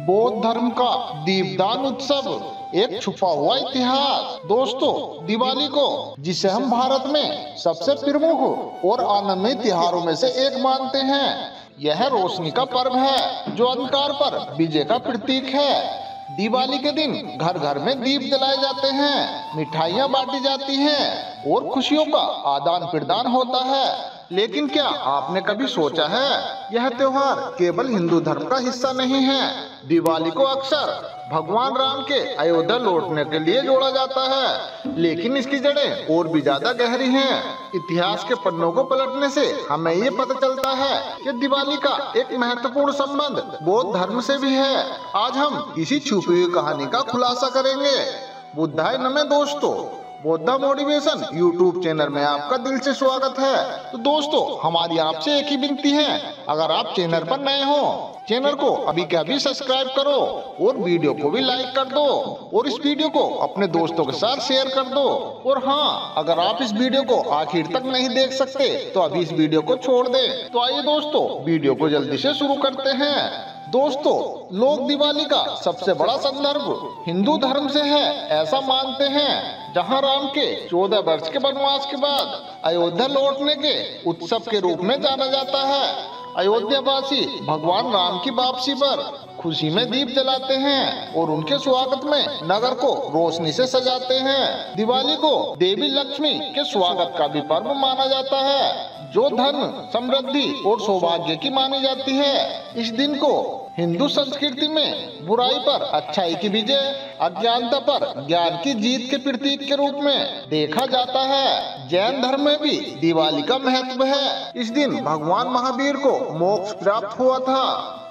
बौद्ध धर्म का दीपदान उत्सव, एक छुपा हुआ इतिहास। दोस्तों, दिवाली को जिसे हम भारत में सबसे प्रमुख और आनंदमय त्योहारों में से एक मानते हैं, यह रोशनी का पर्व है जो अंधकार पर विजय का प्रतीक है। दिवाली के दिन घर घर में दीप जलाए जाते हैं, मिठाइयाँ बांटी जाती हैं और खुशियों का आदान प्रदान होता है। लेकिन क्या आपने कभी सोचा है, यह त्योहार केवल हिंदू धर्म का हिस्सा नहीं है। दिवाली को अक्सर भगवान राम के अयोध्या लौटने के लिए जोड़ा जाता है, लेकिन इसकी जड़ें और भी ज्यादा गहरी हैं। इतिहास के पन्नों को पलटने से हमें ये पता चलता है कि दिवाली का एक महत्वपूर्ण संबंध बौद्ध धर्म से भी है। आज हम इसी छुपी हुई कहानी का खुलासा करेंगे। बुद्धाय नमः। दोस्तों, बौद्धा मोटिवेशन यूट्यूब चैनल में आपका दिल से स्वागत है। तो दोस्तों, हमारी आपसे एक ही विनती है, अगर आप चैनल पर नए हो, चैनल को अभी के अभी सब्सक्राइब करो और वीडियो को भी लाइक कर दो और इस वीडियो को अपने दोस्तों के साथ शेयर कर दो। और हाँ, अगर आप इस वीडियो को आखिर तक नहीं देख सकते तो अभी इस वीडियो को छोड़ दें। तो आइए दोस्तों, वीडियो को जल्दी से शुरू करते हैं। दोस्तों, लोग दिवाली का सबसे बड़ा संदर्भ हिंदू धर्म से है ऐसा मानते हैं, जहां राम के 14 वर्ष के वनवास के बाद अयोध्या लौटने के उत्सव के रूप में जाना जाता है। अयोध्यावासी भगवान राम की वापसी पर खुशी में दीप जलाते हैं और उनके स्वागत में नगर को रोशनी से सजाते हैं। दिवाली को देवी लक्ष्मी के स्वागत का भी पर्व माना जाता है, जो धन, समृद्धि और सौभाग्य की मानी जाती है। इस दिन को हिंदू संस्कृति में बुराई पर अच्छाई की विजय, अज्ञानता पर ज्ञान की जीत के प्रतीक के रूप में देखा जाता है। जैन धर्म में भी दिवाली का महत्व है। इस दिन भगवान महावीर को मोक्ष प्राप्त हुआ था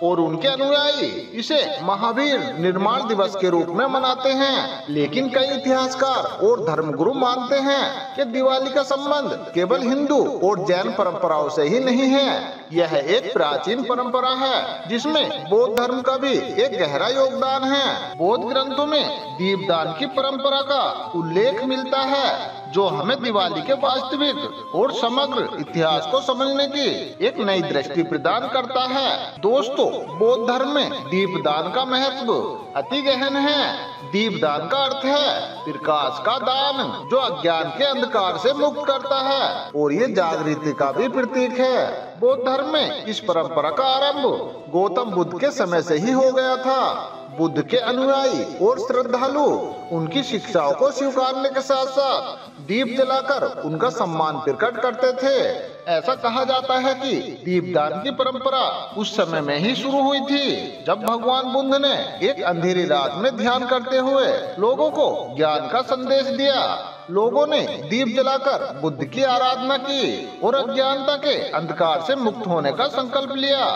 और उनके अनुयायी इसे महावीर निर्माण दिवस के रूप में मनाते हैं। लेकिन कई इतिहासकार और धर्मगुरु मानते हैं कि दिवाली का संबंध केवल हिंदू और जैन परंपराओं से ही नहीं है। यह एक प्राचीन परंपरा है जिसमें बौद्ध धर्म का भी एक गहरा योगदान है। बौद्ध ग्रंथों में दीपदान की परंपरा का उल्लेख मिलता है, जो हमें दिवाली के वास्तविक और समग्र इतिहास को समझने की एक नई दृष्टि प्रदान करता है। दोस्तों, बौद्ध धर्म में दीपदान का महत्व अति गहन है। दीपदान का अर्थ है प्रकाश का दान, जो अज्ञान के अंधकार से मुक्त करता है और ये जागृति का भी प्रतीक है। बौद्ध धर्म में इस परंपरा का आरंभ गौतम बुद्ध के समय से ही हो गया था। बुद्ध के अनुयायी और श्रद्धालु उनकी शिक्षाओं को स्वीकारने के साथ साथ दीप जलाकर उनका सम्मान प्रकट करते थे। ऐसा कहा जाता है कि दीपदान की परंपरा उस समय में ही शुरू हुई थी, जब भगवान बुद्ध ने एक अंधेरी रात में ध्यान करते हुए लोगों को ज्ञान का संदेश दिया। लोगों ने दीप जलाकर बुद्ध की आराधना की और अज्ञानता के अंधकार से मुक्त होने का संकल्प लिया।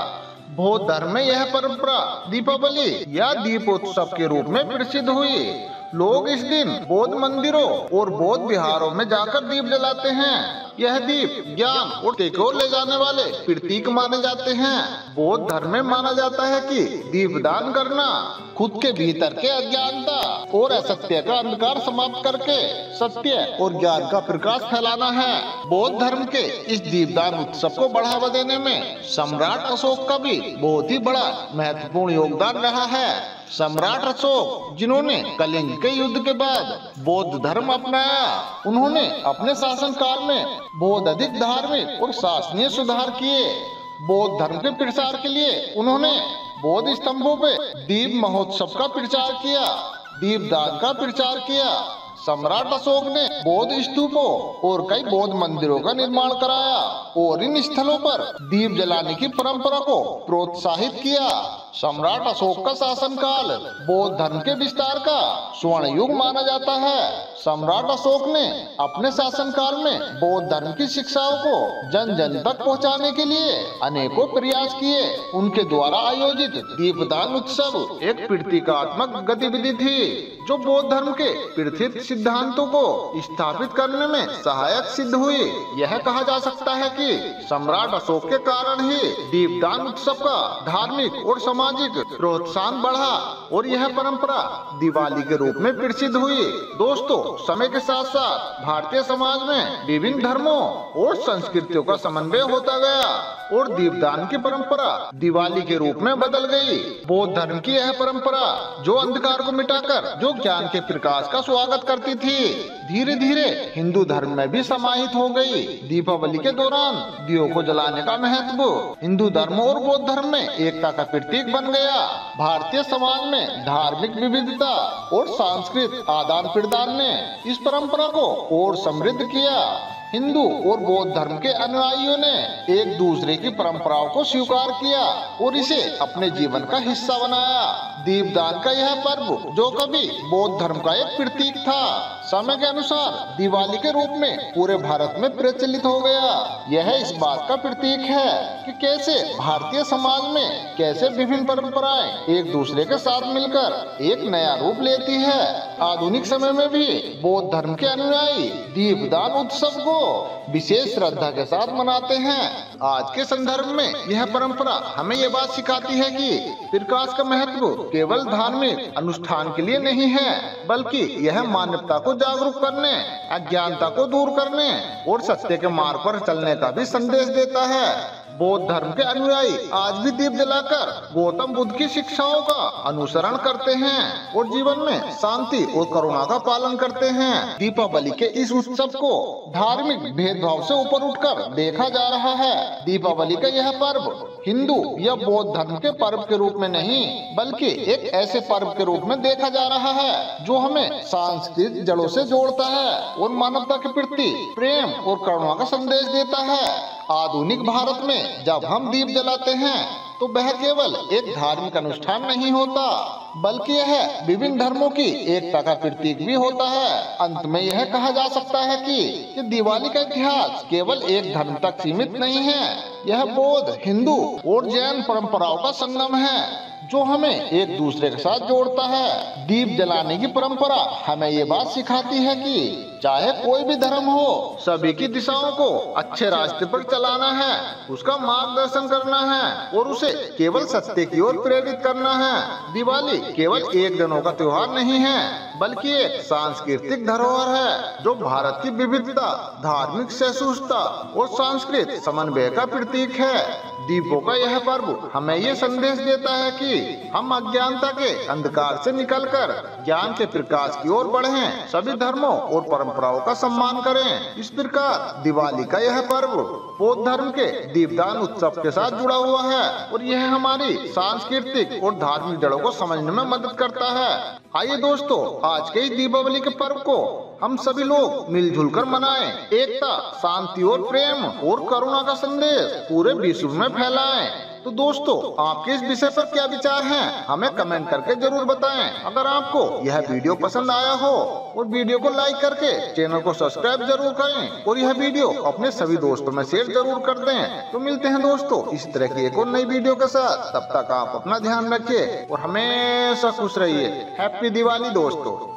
बौद्ध धर्म में यह परंपरा दीपावली या दीपोत्सव के रूप में प्रसिद्ध हुई। लोग इस दिन बौद्ध मंदिरों और बौद्ध विहारों में जाकर दीप जलाते हैं। यह दीप ज्ञान और की ओर ले जाने वाले प्रतीक माने जाते हैं। बौद्ध धर्म में माना जाता है कि दीपदान करना खुद के भीतर के अज्ञानता और असत्य का अंधकार समाप्त करके सत्य और ज्ञान का प्रकाश फैलाना है। बौद्ध धर्म के इस दीपदान उत्सव को बढ़ावा देने में सम्राट अशोक का भी बहुत ही बड़ा महत्वपूर्ण योगदान रहा है। सम्राट अशोक, जिन्होंने कलिंग के युद्ध के बाद बौद्ध धर्म अपनाया, उन्होंने अपने शासनकाल में बहुत अधिक धार्मिक और शासनीय सुधार किए। बौद्ध धर्म के प्रसार के लिए उन्होंने बौद्ध स्तंभों पे दीप महोत्सव का प्रचार किया, दीपदान का प्रचार किया। सम्राट अशोक ने बौद्ध स्तूपों और कई बौद्ध मंदिरों का निर्माण कराया और इन स्थलों पर दीप जलाने की परंपरा को प्रोत्साहित किया। सम्राट अशोक का शासनकाल बौद्ध धर्म के विस्तार का स्वर्ण युग माना जाता है। सम्राट अशोक ने अपने शासनकाल में बौद्ध धर्म की शिक्षाओं को जन जन तक पहुंचाने के लिए अनेकों प्रयास किए। उनके द्वारा आयोजित दीपदान उत्सव एक प्रतीकात्मक गतिविधि थी, जो बौद्ध धर्म के प्रथित सिद्धांतों को स्थापित करने में सहायक सिद्ध हुई। यह कहा जा सकता है कि सम्राट अशोक के कारण ही दीपदान उत्सव का धार्मिक और सामाजिक प्रोत्साहन बढ़ा और यह परंपरा दिवाली के रूप में प्रसिद्ध हुई। दोस्तों, समय के साथ साथ भारतीय समाज में विभिन्न धर्मों और संस्कृतियों का समन्वय होता गया। और दीपदान की परंपरा दिवाली के रूप में बदल गई। बौद्ध धर्म की यह परंपरा जो अंधकार को मिटाकर जो ज्ञान के प्रकाश का स्वागत करती थी, धीरे धीरे हिंदू धर्म में भी समाहित हो गई। दीपावली के दौरान दियों को जलाने का महत्व हिंदू धर्म और बौद्ध धर्म में एकता का प्रतीक बन गया। भारतीय समाज में धार्मिक विविधता और सांस्कृतिक आदान प्रदान ने इस परंपरा को और समृद्ध किया। हिंदू और बौद्ध धर्म के अनुयायियों ने एक दूसरे की परंपराओं को स्वीकार किया और इसे अपने जीवन का हिस्सा बनाया। दीपदान का यह पर्व जो कभी बौद्ध धर्म का एक प्रतीक था, समय के अनुसार दिवाली के रूप में पूरे भारत में प्रचलित हो गया। यह इस बात का प्रतीक है कि कैसे भारतीय समाज में कैसे विभिन्न परंपराएं एक दूसरे के साथ मिलकर एक नया रूप लेती है। आधुनिक समय में भी बौद्ध धर्म के अनुयायी दीपदान उत्सव को विशेष श्रद्धा के साथ मनाते हैं। आज के संदर्भ में यह परंपरा हमें ये बात सिखाती है कि प्रकाश का महत्व केवल धार्मिक अनुष्ठान के लिए नहीं है, बल्कि यह मानवता को जागरूक करने, अज्ञानता को दूर करने और सत्य के मार्ग पर चलने का भी संदेश देता है। बौद्ध धर्म के अनुयायी आज भी दीप जलाकर गौतम बुद्ध की शिक्षाओं का अनुसरण करते हैं और जीवन में शांति और करुणा का पालन करते हैं। दीपावली के इस उत्सव को धार्मिक भेदभाव से ऊपर उठकर देखा जा रहा है। दीपावली का यह पर्व हिंदू या बौद्ध धर्म के पर्व के रूप में नहीं, बल्कि एक ऐसे पर्व के रूप में देखा जा रहा है जो हमें सांस्कृतिक जड़ों से जोड़ता है और मानवता के प्रति प्रेम और करुणा का संदेश देता है। आधुनिक भारत में जब हम दीप जलाते हैं तो वह केवल एक धार्मिक अनुष्ठान नहीं होता, बल्कि यह विभिन्न धर्मों की एकता का प्रतीक भी होता है। अंत में यह कहा जा सकता है कि दिवाली का इतिहास केवल एक धर्म तक सीमित नहीं है। यह बौद्ध, हिंदू और जैन परंपराओं का संगम है जो हमें एक दूसरे के साथ जोड़ता है। दीप जलाने की परंपरा हमें ये बात सिखाती है कि चाहे कोई भी धर्म हो, सभी की दिशाओं को अच्छे रास्ते पर चलाना है, उसका मार्गदर्शन करना है और उसे केवल सत्य की ओर प्रेरित करना है। दिवाली केवल एक दिनों का त्योहार नहीं है, बल्कि एक सांस्कृतिक धरोहर है जो भारत की विविधता, धार्मिक सहिष्णुता और सांस्कृतिक समन्वय का प्रतीक है। दीपों का यह पर्व हमें ये संदेश देता है कि हम अज्ञानता के अंधकार से निकलकर ज्ञान के प्रकाश की ओर बढ़ें, सभी धर्मों और परंपराओं का सम्मान करें। इस प्रकार दिवाली का यह पर्व बौद्ध धर्म के दीपदान उत्सव के साथ जुड़ा हुआ है और यह हमारी सांस्कृतिक और धार्मिक जड़ों को समझने में मदद करता है। आइए दोस्तों, आज के इस दीपावली के पर्व को हम सभी लोग मिलजुल कर मनाएं, एकता, शांति और प्रेम और करुणा का संदेश पूरे विश्व में फैलाएं। तो दोस्तों, आपके इस विषय पर क्या विचार हैं? हमें कमेंट करके जरूर बताएं। अगर आपको यह वीडियो पसंद आया हो और वीडियो को लाइक करके चैनल को सब्सक्राइब जरूर करें और यह वीडियो अपने सभी दोस्तों में शेयर जरूर कर दें। तो मिलते हैं दोस्तों इस तरह की एक और नई वीडियो के साथ। तब तक आप अपना ध्यान रखिए और हमेशा खुश रहिए। हैप्पी दिवाली दोस्तों।